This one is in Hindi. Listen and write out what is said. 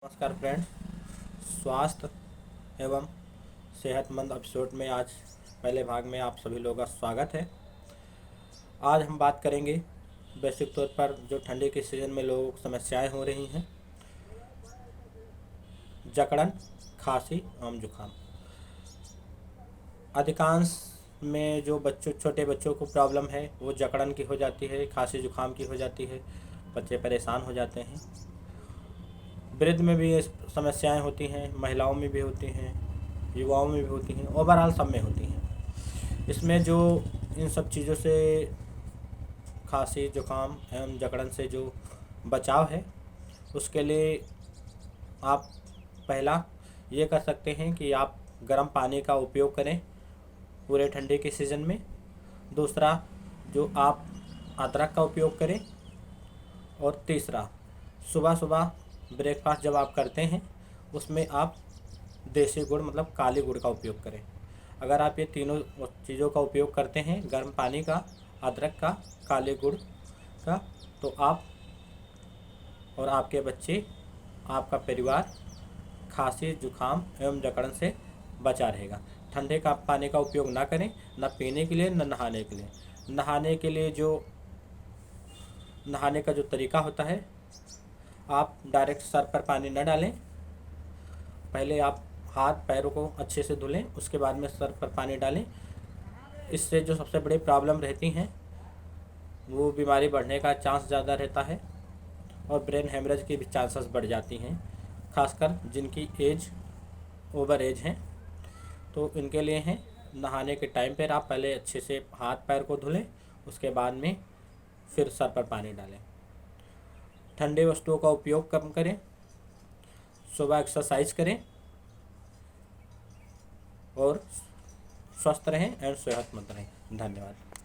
नमस्कार फ्रेंड्स, स्वास्थ्य एवं सेहतमंद एपिसोड में आज पहले भाग में आप सभी लोगों का स्वागत है। आज हम बात करेंगे वैश्विक तौर पर जो ठंडी के सीज़न में लोगों को समस्याएं हो रही हैं, जकड़न, खांसी, आम जुखाम। अधिकांश में जो छोटे बच्चों को प्रॉब्लम है वो जकड़न की हो जाती है, खांसी जुखाम की हो जाती है, बच्चे परेशान हो जाते हैं। वृद्ध में भी ये समस्याएं होती हैं, महिलाओं में भी होती हैं, युवाओं में भी होती हैं, ओवरऑल सब में होती हैं। इसमें जो इन सब चीज़ों से खांसी जुकाम एवं जकड़न से जो बचाव है उसके लिए आप पहला ये कर सकते हैं कि आप गर्म पानी का उपयोग करें पूरे ठंडे के सीज़न में। दूसरा, जो आप अदरक का उपयोग करें। और तीसरा, सुबह सुबह ब्रेकफास्ट जब आप करते हैं उसमें आप देसी गुड़ मतलब काली गुड़ का उपयोग करें। अगर आप ये तीनों चीज़ों का उपयोग करते हैं, गर्म पानी का, अदरक का, काले गुड़ का, तो आप और आपके बच्चे, आपका परिवार खांसी जुखाम एवं जकड़न से बचा रहेगा। ठंडे का पानी का उपयोग ना करें, न पीने के लिए न नहाने के लिए। नहाने का जो तरीका होता है, आप डायरेक्ट सर पर पानी न डालें। पहले आप हाथ पैरों को अच्छे से धुलें, उसके बाद में सर पर पानी डालें। इससे जो सबसे बड़ी प्रॉब्लम रहती हैं वो बीमारी बढ़ने का चांस ज़्यादा रहता है और ब्रेन हेमरेज की भी चांसेस बढ़ जाती हैं, खासकर जिनकी ओवर एज हैं। तो इनके लिए हैं, नहाने के टाइम पर आप पहले अच्छे से हाथ पैर को धुलें, उसके बाद में फिर सर पर पानी डालें। ठंडे वस्तुओं का उपयोग कम करें, सुबह एक्सरसाइज करें और स्वस्थ रहें एवं सेहतमंद रहें। धन्यवाद।